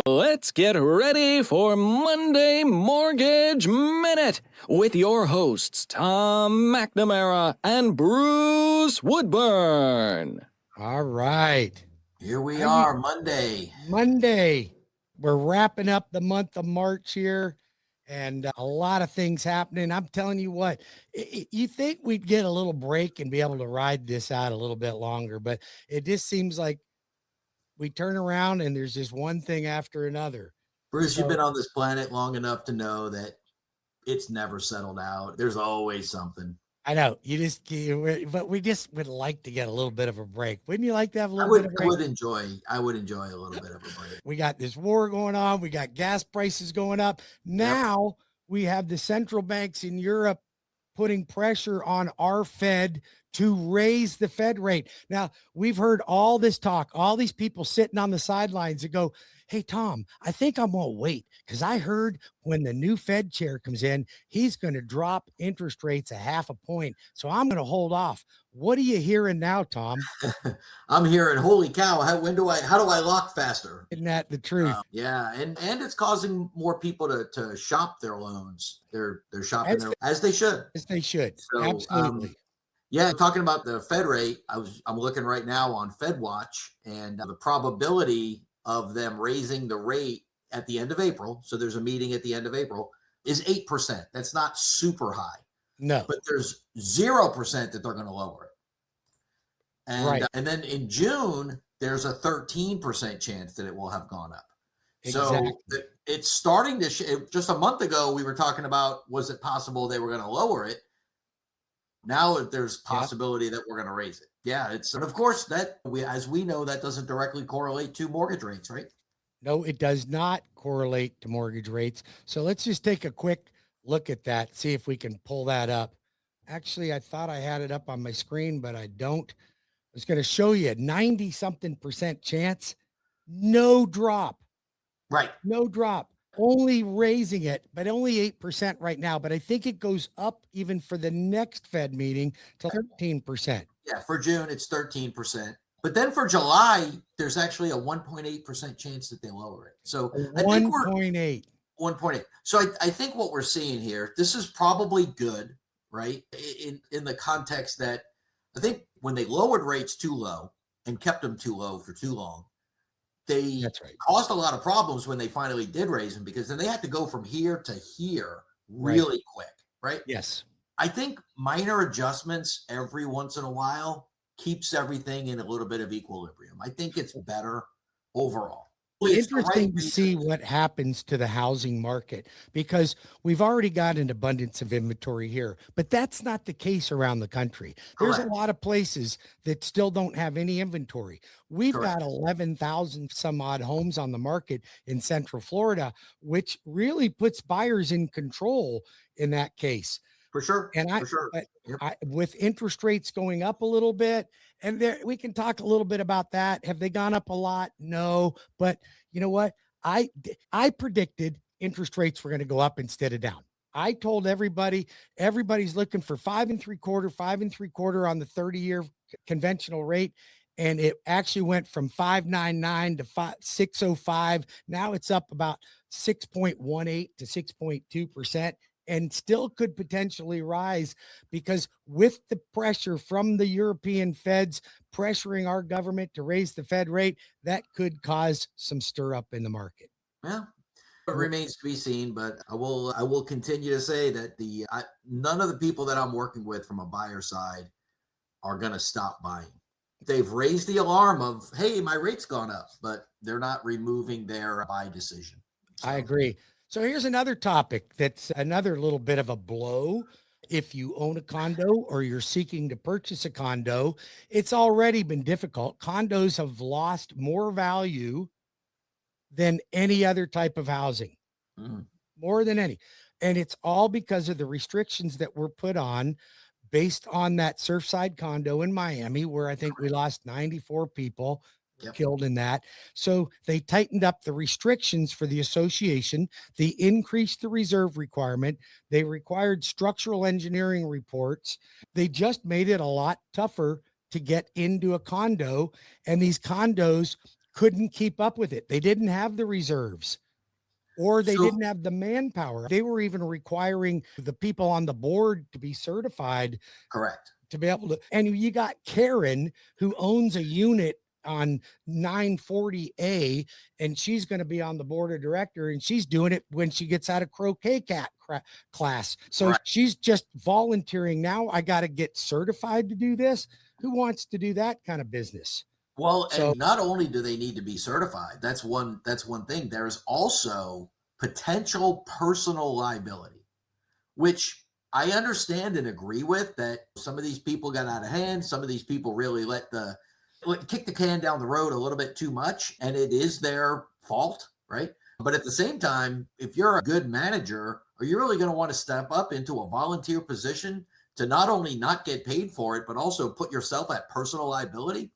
Let's get ready for Monday Mortgage Minute with your hosts, Tom McNamara and Bruce Woodburn. All right. Here we are, Monday. We're wrapping up the month of March here, and a lot of things happening. I'm telling you what, you think we'd get a little break and be able to ride this out a little bit longer, but it just seems like we turn around and there's just one thing after another. Bruce, you've been on this planet long enough to know that it's never settled out. There's always something. I know but we just would like to get a little bit of a break. Wouldn't you like to have a little bit of a break? I would enjoy a little bit of a break. We got this war going on. We got gas prices going up. Now we have the central banks in Europe putting pressure on our Fed to raise the Fed rate. Now, we've heard all this talk, all these people sitting on the sidelines that go, hey, Tom, I think I'm going to wait because I heard when the new Fed chair comes in, he's going to drop interest rates 0.5 point. So I'm going to hold off. What are you hearing now, Tom? I'm hearing, holy cow, how do I lock faster? Isn't that the truth? Yeah, and it's causing more people to shop their loans. They're shopping as they should. As they should. So, absolutely. Yeah, talking about the Fed rate, I'm looking right now on Fed Watch, and the probability of them raising the rate at the end of April, so there's a meeting at the end of April, is 8%. That's not super high. No. But there's 0% that they're going to lower it. And, and then in June, there's a 13% chance that it will have gone up. Exactly. So it's starting to just a month ago, we were talking about, was it possible they were going to lower it? Now there's possibility that we're going to raise it. Yeah, and of course as we know, that doesn't directly correlate to mortgage rates, right? No, it does not correlate to mortgage rates. So let's just take a quick look at that, see if we can pull that up. Actually, I thought I had it up on my screen, but I don't. I was going to show you 90-something% chance, no drop. Right. No drop. Only raising it, but only 8% right now. But I think it goes up even for the next Fed meeting to 13%. Yeah, for June, it's 13%. But then for July, there's actually a 1.8% chance that they lower it. So I think 1.8. So I think what we're seeing here, this is probably good, right? In the context that I think when they lowered rates too low and kept them too low for too long, they caused a lot of problems when they finally did raise them, because then they had to go from here to here really quick, right? Yes. I think minor adjustments every once in a while keeps everything in a little bit of equilibrium. I think it's better overall. Interesting to see what happens to the housing market, because we've already got an abundance of inventory here, but that's not the case around the country. There's a lot of places that still don't have any inventory. We've got 11,000 some odd homes on the market in Central Florida, which really puts buyers in control in that case. For sure. And with interest rates going up a little bit, and we can talk a little bit about that. Have they gone up a lot? No. But you know what? I predicted interest rates were going to go up instead of down. I told everybody's looking for 5 3/4 on the 30-year conventional rate. And it actually went from 5.99 to 6.05. Now it's up about 6.18 to 6.2%. And still could potentially rise, because with the pressure from the European Feds pressuring our government to raise the Fed rate, that could cause some stir up in the market. Yeah, it remains to be seen, but I will continue to say that none of the people that I'm working with from a buyer side are going to stop buying. They've raised the alarm of, hey, my rate's gone up, but they're not removing their buy decision. So. I agree. So here's another topic that's another little bit of a blow. If you own a condo or you're seeking to purchase a condo, it's already been difficult. Condos have lost more value than any other type of housing, more than any. And it's all because of the restrictions that were put on based on that Surfside condo in Miami, where I think we lost 94 people. Killed in that. So they tightened up the restrictions for the association. They increased the reserve requirement. They required structural engineering reports. They just made it a lot tougher to get into a condo. And these condos couldn't keep up with it. They didn't have the reserves, or they didn't have the manpower. They were even requiring the people on the board to be certified. Correct. To be able to, and you got Karen, who owns a unit on 940A, and she's going to be on the board of director, and she's doing it when she gets out of croquet class. So she's just volunteering. Now I got to get certified to do this. Who wants to do that kind of business? Well, and not only do they need to be certified, that's one thing. There's also potential personal liability, which I understand and agree with, that some of these people got out of hand. Some of these people really kick the can down the road a little bit too much, and it is their fault, right? But at the same time, if you're a good manager, are you really going to want to step up into a volunteer position to not only not get paid for it, but also put yourself at personal liability?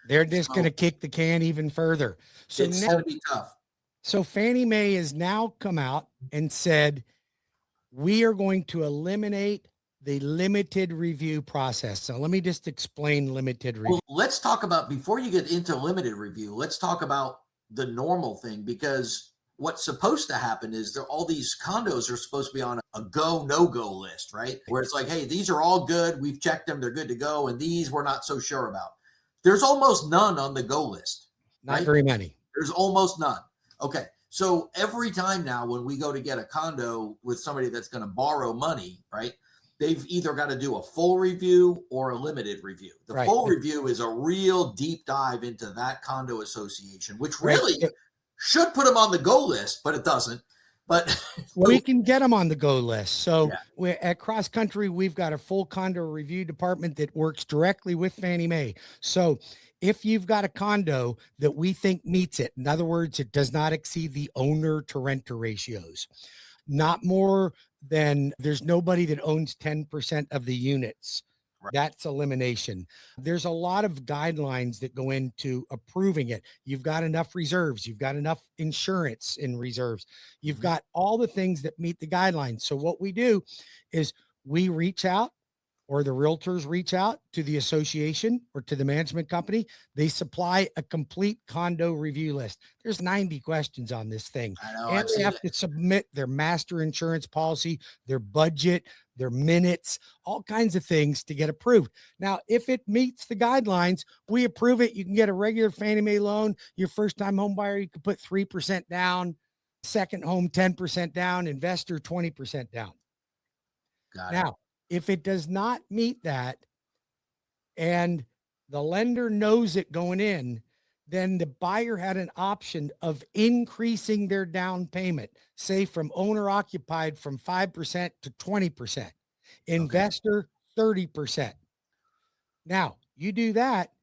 They're just going to kick the can even further. So it's going to be tough. So Fannie Mae has now come out and said, we are going to eliminate the limited review process. So let me just explain limited review. Well, let's talk about, before you get into limited review, let's talk about the normal thing, because what's supposed to happen is all these condos are supposed to be on a go, no-go list, right? Where it's like, hey, these are all good. We've checked them. They're good to go. And these we're not so sure about. There's almost none on the go list. Not very many. There's almost none. Okay. So every time now when we go to get a condo with somebody that's going to borrow money, right, they've either got to do a full review or a limited review. The full review is a real deep dive into that condo association, which really should put them on the go list, but it doesn't. But we can get them on the go list. So we're at Cross Country, we've got a full condo review department that works directly with Fannie Mae. So if you've got a condo that we think meets it, in other words, it does not exceed the owner to renter ratios, not more than, there's nobody that owns 10% of the units. That's elimination. There's a lot of guidelines that go into approving it. You've got enough reserves. You've got enough insurance in reserves. You've got all the things that meet the guidelines. So what we do is we reach out, or the realtors reach out to the association or to the management company. They supply a complete condo review list. There's 90 questions on this thing. And they have to submit their master insurance policy, their budget, their minutes, all kinds of things to get approved. Now, if it meets the guidelines, we approve it. You can get a regular Fannie Mae loan. Your first time home buyer, you can put 3% down, second home, 10% down, investor, 20% down. Got it. Now, if it does not meet that and the lender knows it going in, then the buyer had an option of increasing their down payment, say from owner occupied from 5% to 20%, investor 30%. Now you do that,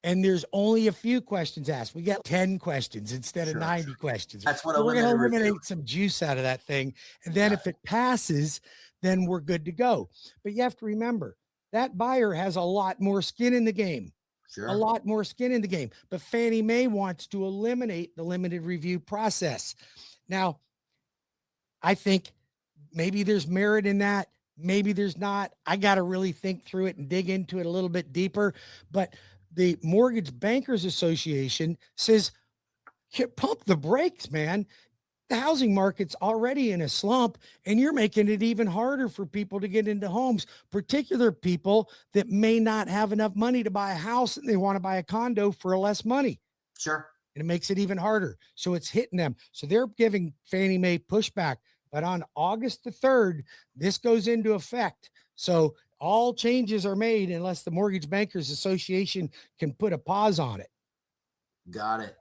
and there's only a few questions asked. We get 10 questions instead of 90 questions. That's what we're going to eliminate some juice out of that thing. And then if it passes, then we're good to go. But you have to remember that buyer has a lot more skin in the game. A lot more skin in the game. But Fannie Mae wants to eliminate the limited review process. Now, I think maybe there's merit in that. Maybe there's not. I got to really think through it and dig into it a little bit deeper. But the Mortgage Bankers Association says, pump the brakes, man. The housing market's already in a slump, and you're making it even harder for people to get into homes, particular people that may not have enough money to buy a house and they want to buy a condo for less money. Sure. And it makes it even harder. So it's hitting them. So they're giving Fannie Mae pushback. But on August the 3rd, this goes into effect. So all changes are made unless the Mortgage Bankers Association can put a pause on it. Got it.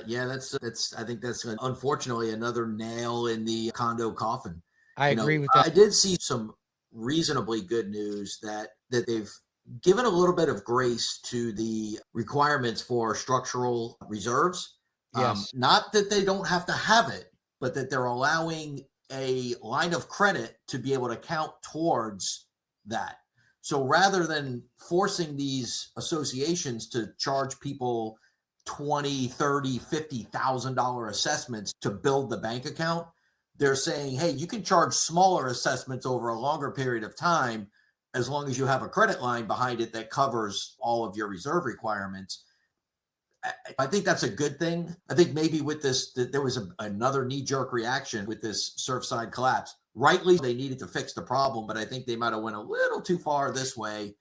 Yeah, that's I think that's unfortunately another nail in the condo coffin. I agree with that. I did see some reasonably good news that they've given a little bit of grace to the requirements for structural reserves. Yes. Not that they don't have to have it, but that they're allowing a line of credit to be able to count towards that. So rather than forcing these associations to charge people $20,000, $30,000, $50,000 assessments to build the bank account, they're saying, hey, you can charge smaller assessments over a longer period of time as long as you have a credit line behind it that covers all of your reserve requirements. I think that's a good thing. I think maybe with this, there was another knee-jerk reaction with this Surfside collapse. Rightly, they needed to fix the problem, but I think they might have went a little too far this way,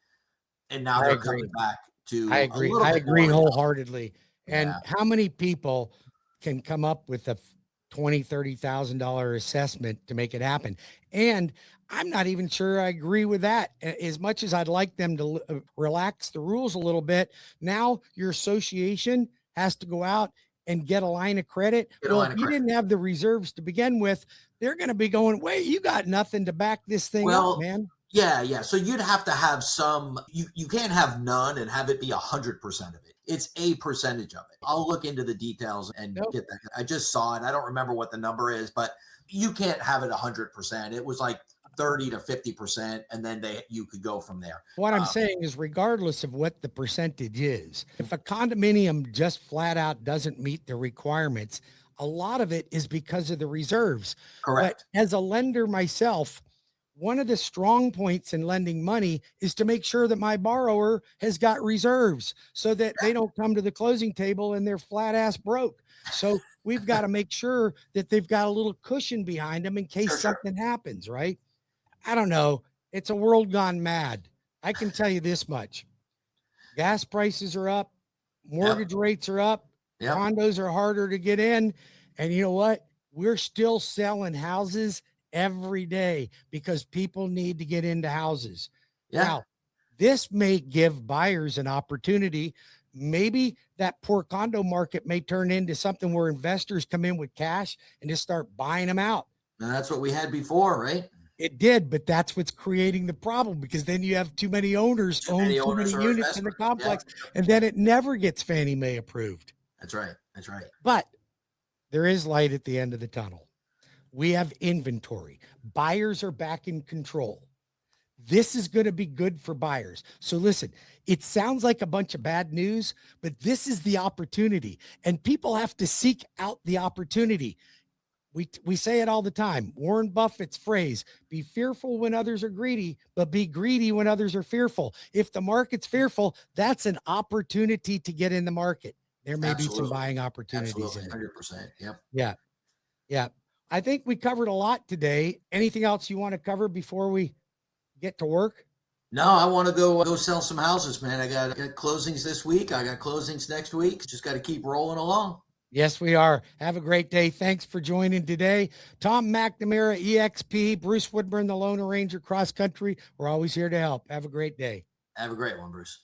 and now they're coming back to. I agree wholeheartedly. And how many people can come up with a $20,000-$30,000 assessment to make it happen? And I'm not even sure I agree with that. As much as I'd like them to relax the rules a little bit, now your association has to go out and get a line of credit. If you didn't have the reserves to begin with, they're going to be going, wait, you got nothing to back this thing up, man. Yeah. So you'd have to have some, you can't have none and have it be 100% of it. It's a percentage of it. I'll look into the details and get that. I just saw it. I don't remember what the number is, but you can't have it 100%. It was like 30 to 50%. And then you could go from there. What I'm saying is, regardless of what the percentage is, if a condominium just flat out doesn't meet the requirements, a lot of it is because of the reserves. Correct. But as a lender myself, one of the strong points in lending money is to make sure that my borrower has got reserves so that they don't come to the closing table and they're flat ass broke. So we've got to make sure that they've got a little cushion behind them in case something happens, right? I don't know. It's a world gone mad. I can tell you this much. Gas prices are up. Mortgage rates are up. Condos are harder to get in. And you know what? We're still selling houses every day because people need to get into houses. Now, this may give buyers an opportunity. Maybe that poor condo market may turn into something where investors come in with cash and just start buying them out. And that's what we had before, right? It did, but that's what's creating the problem, because then you have too many owners own too many units in the complex, and then it never gets Fannie Mae approved. That's right. But there is light at the end of the tunnel. We have inventory. Buyers are back in control. This is going to be good for buyers. So listen, it sounds like a bunch of bad news, but this is the opportunity, and people have to seek out the opportunity. We say it all the time. Warren Buffett's phrase, be fearful when others are greedy, but be greedy when others are fearful. If the market's fearful, that's an opportunity to get in the market. There may be some buying opportunities. Absolutely. 100%. Yep. Yeah. I think we covered a lot today. Anything else you want to cover before we get to work? No, I want to go sell some houses, man. I got closings this week. I got closings next week. Just got to keep rolling along. Yes, we are. Have a great day. Thanks for joining today. Tom McNamara, EXP, Bruce Woodburn, the Lone Ranger Cross Country. We're always here to help. Have a great day. Have a great one, Bruce.